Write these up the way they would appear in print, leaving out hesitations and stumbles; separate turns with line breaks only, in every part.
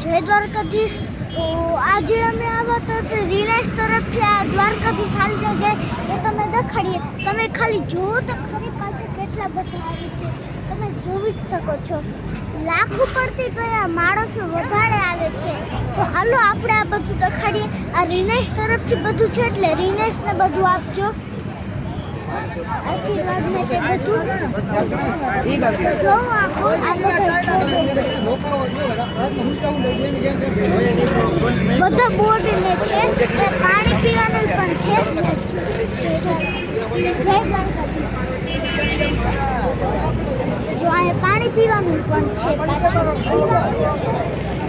જય દ્વારકાધીશ। તો આજે અમે આવ્યા હતા રિલાયન્સ તરફથી આ દ્વારકાધીશ હાલતા જાય એ તમે દેખાડીએ। તમે ખાલી જુઓ તો ખરી પાછળ કેટલા બધા આવે છે, તમે જોઈ જ શકો છો। લાખ ઉપરથી ગયા માણસો વધારે આવે છે। તો હાલો આપણે આ બધું દેખાડીએ। આ રિલાયન્સ તરફથી બધું છે એટલે રિલાયન્સને બધું આપજો, આશીર્વાદ ને તે બધું જો આ બધા બોર્ડ ને છે એ પાણી પીવાનું પણ છે। જો આ પાણી પીવાનું પણ છે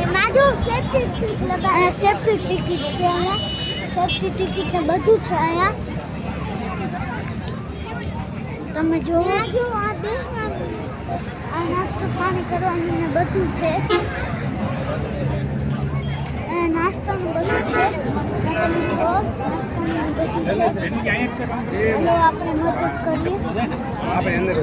એમાં જો સેફ્ટી ટિકિટ લગા સેફ્ટી ટિકિટ છે, અહીંયા સેફ્ટી ટિકિટ ને બધું છે। અહીંયા તમે જો આ બેસવાનું આ નાસ્તો પાણી કરવાનું ને બધું છે, નાસ્તાનું બધું છે। તમે જો નાસ્તાનું બધું છે। ચાલો આપણે મદદ કરીએ,
આપણે અંદર જ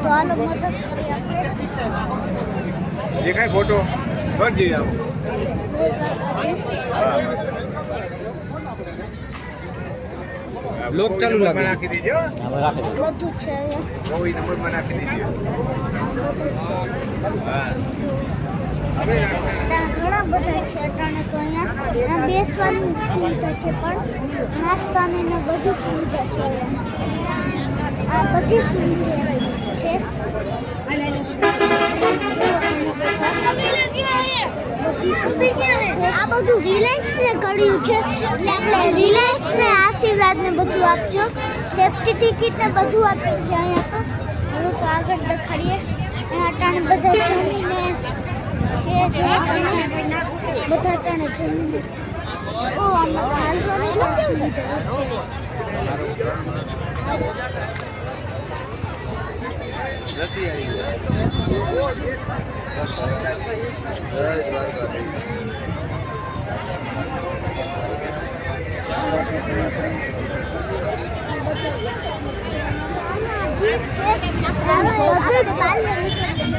તો હાલો મદદ કરીએ આપણે।
દેખાય ફોટો કરજે આમ લોક ચાલુ નાખી દીજો,
બધું છે અહીંયા
કોઈ નંબર માં નાખી દીજો।
ઘણા બધા છે અટાણે તો અહીંયા બેસવાની સુવિધા છે, પણ નાસ્તાની ને બધી સુવિધા છે। આ બધી સુવિધા છે। આ બધું રિલાયન્સ ને કર્યું છે એટલે આપણે રિલાયન્સ ને આશીર્વાદ ને બધું આપજો, સેફ્ટી ટિકિટ ને બધું આપ્યું છે અહીંયા। તો આગળ દેખાડીએ। અહીંયા અટાણે બધા જમીને છે, બધા અટાણે જમીને છે। ઓ આમાં તો હાલવાની પણ સુવિધા છે।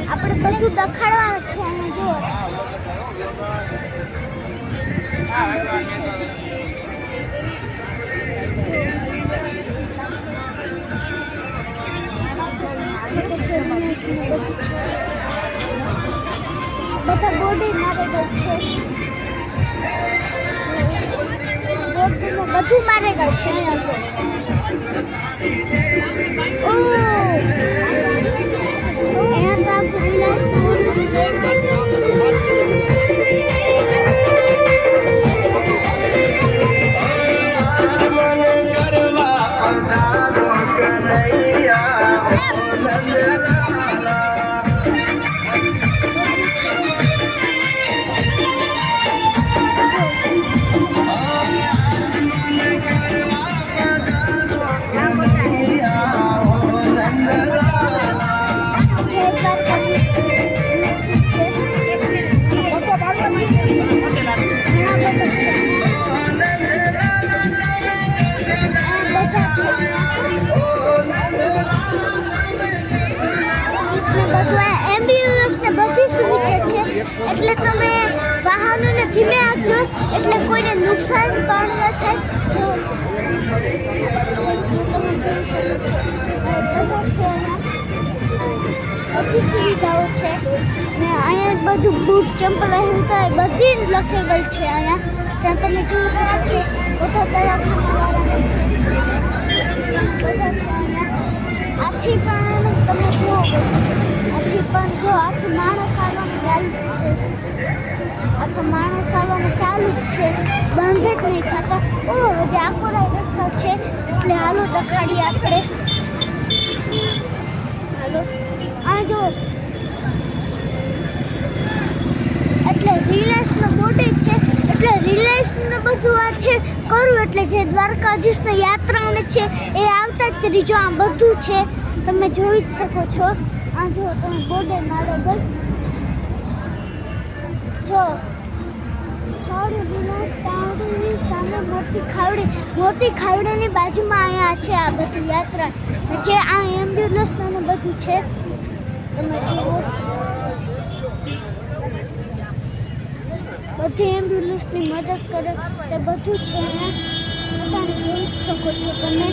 આપણે બધું દેખાડવાનું છે અને જો બધા બોડી મારેગલ છે, બધું મારેગલ છે અહીંયા તો રિલાયન્સ એટલે તમે વાહનોને ધીમે આપજો એટલે કોઈને નુકસાન પણ ન થાય। બધી સુવિધાઓ છે ને અહીંયા બધું બૂટ ચંપલ હેલતા બધી લખેલ છે અહીંયા। ત્યાં તમે જોઈ શકો છો બધા દવાખાના આથી પણ તમે જુઓ, આથી પણ જો આથી માણસ આવવાનું ચાલુ છે, આથી માણસ આવવાનું ચાલુ જ છે, બંધ જ નહીં થતા। ઓ હજી આખો રસ્તો છે એટલે હાલો દેખાડીએ આપણે। હાલો આ જો એટલે રિલાયન્સનો બોર્ડ છે એટલે એટલે રિલાયન્સ ને બધું આ છે કરું એટલે જે દ્વારકાધીશની યાત્રાઓને છે એ આવતા જ ત્રીજો આ બધું છે તમે જોઈ જ શકો છો આ જો તમે બોર્ડર મારેબલ જો ખાવડી રિલાયન્સ ખાવડીની સામે મોટી ખાવડીની બાજુમાં અહીંયા છે આ બધું યાત્રા જે આ એમ્બ્યુલન્સ ને બધું છે તમે જુઓ બધી એમ્બ્યુલન્સની મદદ કરે તે બધું છે અહીંયા તમે જોઈ શકો છો તમે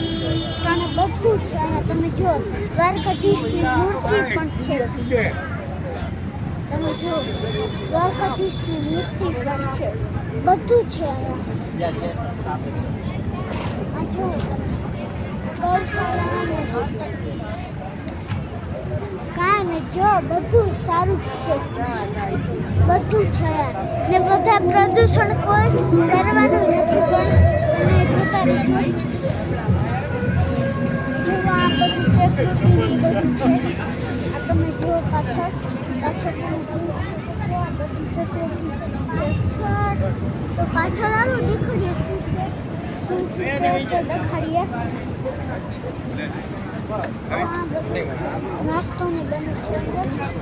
અને બધું છે અહીંયા તમે જુઓ દ્વારકાધીશની મૂર્તિ પણ છે તમે જુઓ દ્વારકાધીશની મૂર્તિ પણ છે બધું છે અહીંયા આ જુઓ કાંઈ ને જો બધું સારું છે બધું છે ને બધા પ્રદૂષણ કોઈ કરવાનું નથી પણ જોતા રહેજો જો આ બધું સેફ્ટી બધું છે આ તમે જુઓ પાછળ તમે જુઓ આ બધું સેફ્ટી તો પાછળ આવો દેખાડીએ શું છે તે દેખાડીએ નાસ્તો ને બને છે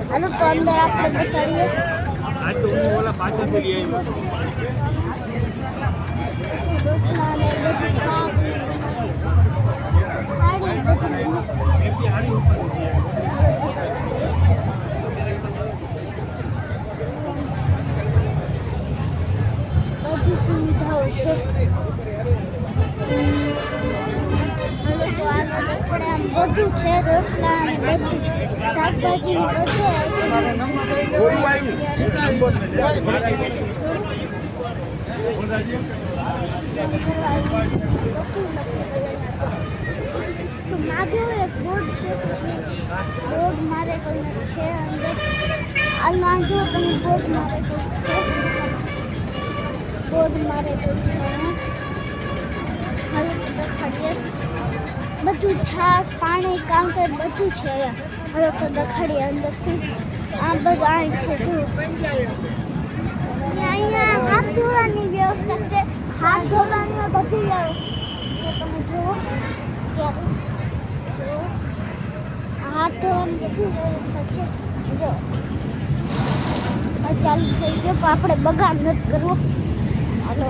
હાલો તો અંદર આપણે દેખાડીએ
આજ તો હું ઓલા પાછળથી લઈ આવ્યો
રોટલા ને બધું શાક થાળી બધું બધી સુવિધાઓ છે હાલો તો આગળ દેખાડે આમ બધું છે રોટલા ને બધું શાકભાજી ને બધું તો માધવ એક બોર્ડ છે બોર્ડ મારે કોઈ છે અંદર આ નાજો તમે બોર્ડ મારે કોઈ છે બોર્ડ મારે કોઈ છે હાલો તો દેખાડીએ બધું છાશ પાણી કાઉન્ટર બધું છે અહીંયા હાલો તો દેખાડીએ અંદરથી આ બધું અહીં છે જો અહીંયા હાથ ધોવાની વ્યવસ્થા છે હાથ ધોવાની બધી વ્યવસ્થા તમે જુઓ હાથ ધોવાની બધી વ્યવસ્થા છે જો ચાલુ થઈ ગયો પણ આપણે બગાડ નથી કરવો હાલો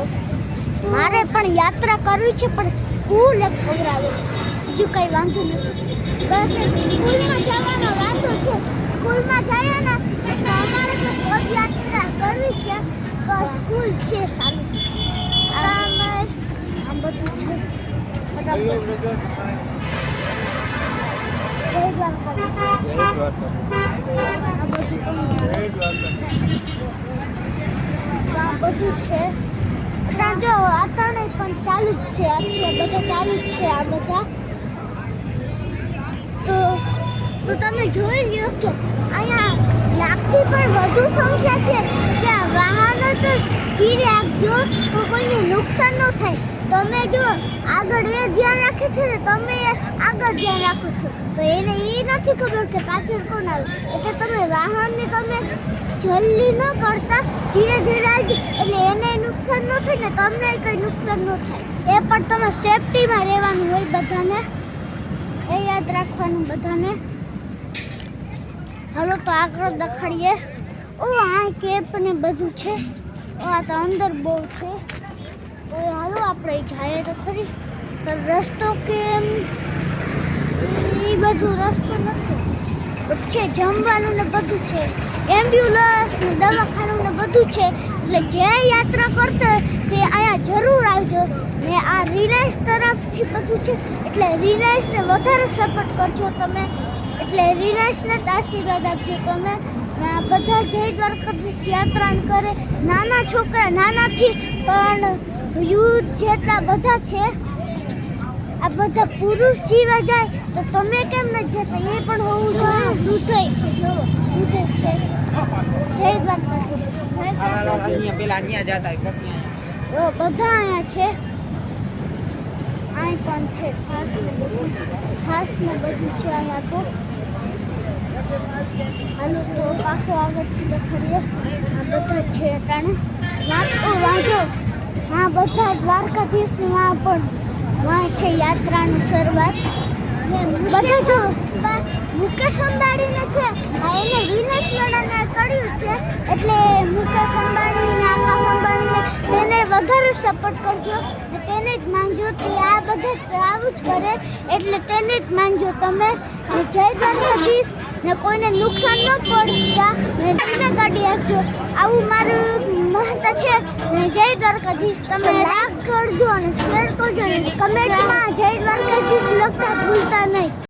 મારે પણ યાત્રા કરવી છે પણ સ્કૂલ એક પકડાવે છે બીજું કંઈ વાંધો નથી બસ સ્કૂલમાં જવાનો વાંધો છે સ્કૂલમાં જઈએ ને એટલે અમારે પણ પદયાત્રા કરવી છે તો સ્કૂલ છે સારું આમ બધું છે જય દ્વારકા આ બધું છે જો અત્યારે પણ ચાલુ જ છે એટલે બધા ચાલુ જ છે આ બધા તો તમે જોઈ લ્યો કે અહીંયા લાખથી પણ વધુ સંખ્યા છે ત્યાં વાહનો તો ધીરે આપજો તો કોઈને નુકસાન ન થાય તમે જો આગળ એ ધ્યાન રાખે છે ને તમે આગળ ધ્યાન રાખો છો તો એને એ નથી ખબર કે પાછળ કોણ આવે એટલે તમે વાહનને તમે જલ્દી ન કરતા ધીરે ધીરે આવજો એટલે એને નુકસાન ન થાય ને તમને કંઈ નુકસાન ન થાય એ પણ તમે સેફટીમાં રહેવાનું હોય બધાને એ યાદ રાખવાનું બધાને હાલો તો આગળ દેખાડીએ ઓ આ કેમ્પ ને બધું છે આ તો અંદર બહુ છે તો હાલો આપણે જઈએ તો ખરી તો રસ્તો કેમ એ બધું રસ્તો નથી છે જમવાનું ને બધું છે એમ્બ્યુલન્સ ને દવાખાનું ને બધું છે એટલે જે યાત્રા કરતા તે અહીંયા જરૂર આવજો ને આ રિલાયન્સ તરફથી બધું છે એટલે રિલાયન્સને વધારે સપોર્ટ કરજો તમે એટલે રિલાયન્સને જ આશીર્વાદ આપજો તમે આ બધા જય દ્વારકાધીશ યાત્રા કરે નાના છોકરા નાનાથી પણ યુથ જેટલા બધા છે આ બધા પુરુષ જીવા જાય તો તમે કેમ નથી જતા એ પણ હોવું જોઈએ દૂધય છે જો દૂધય છે જય દ્વારકાધીશ
પેલા અહીંયા જતા
બધા અહીંયા છે અહીં પણ છે છાસ ને બધું છે અહીંયા તો હાલો તો પાછો આગળથી દેખાડીએ આ બધા છે અટાણે વાંચો હા બધા દ્વારકાધીશની વાં પણ વાં છે યાત્રાની શરૂઆત ને બધા જો મુકેશ અંબાણીને છે હા એને રિલાયન્સ વાળાને કર્યું છે એટલે મુકેશ અંબાણીને આકાશ અંબાણીને તેને વધારે સપોર્ટ કરજો ને તેને જ માંગજો તે આ બધા આવું જ કરે એટલે તેને જ માંગજો તમે ને જય દ્વારકાધીશ ને કોઈને નુકસાન ન પડતા ને તમને ગાડી આપજો આવું મારું મહત્વ છે ને જય દ્વારકાધીશ તમે લાઈક કરજો અને શેર કરજો અને કમેન્ટમાં જય દ્વારકાધીશ લખતા ભૂલતા નહીં.